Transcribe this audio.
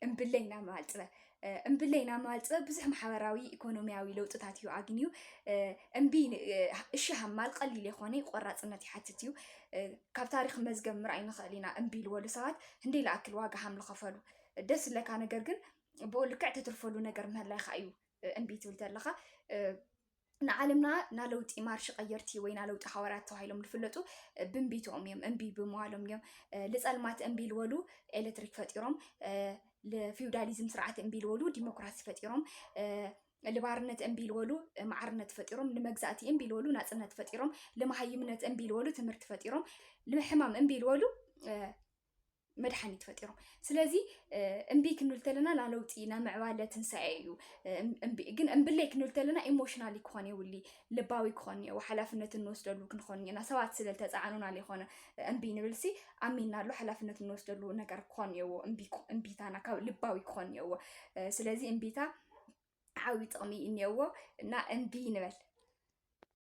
እምብለይና ማልፅበ እምብለይና ማልፅበ ብዙሕ ማሕበራዊ ኢኮኖሚያዊ ለውጥታት እዩ ኣግንዩ እምቢ እሺ ሃማል ቀሊል ይኮነ ቆራፅነት ይሓትት እዩ ካብ ታሪክ መዝገብ ምርኣይ ንኽእል ኢና እምቢ ዝበሉ ሰባት ክንደይ ዝኣክል ዋጋ ሃም ዝኸፈሉ ደስ ዝብለካ ነገር ግን ብኡ ልክዕ ተትርፈሉ ነገር ምህላይካ እዩ እምቢ ትብል ተለካ ንዓለምና ናለውጢ ማርሽ ቀየርቲ ወይ ናለውጢ ሓዋርያት ተባሂሎም ዝፍለጡ ብእምቢቶኦም እዮም እምቢ ብምባሎም እዮም ልፀልማት እምቢ ዝበሉ ኤሌክትሪክ ፈጢሮም ለፊውዳሊዝም ስርዓት እምቢ ዝበሉ ዲሞክራሲ ፈጢሮም ልባርነት እምቢ ዝበሉ ማዕርነት ፈጢሮም ንመግዛእቲ እምቢ ዝበሉ ናፅነት ፈጢሮም ለመሃይምነት እምቢ ዝበሉ ትምህርቲ ፈጢሮም ለሕማም እምቢ ዝበሉ መድሓኒት ፈጢሮም ስለዚ እምቢ ክንብል ተለና ናለውጢ ናምዕባለ ትንሳኤ እዩ ግን እምብለይ ክንብል ተለና ኢሞሽናሊ ክኾን የብሉ ልባዊ ክኾን እኒአዎ ሓላፍነት እንወስደሉ ክንኾን እኒአና ሰባት ስለተፃዓኑና ዘይኮነ እምቢ ንብልሲ ኣሚንናሉ ሓላፍነት እንወስደሉ ነገር ክኾን እኒአዎ እምቢታና ካብ ልባዊ ክኾን እኒአዎ ስለዚ እምቢታ ዓብይ ጥቕሚ እኒአዎ እና እምቢ ንበል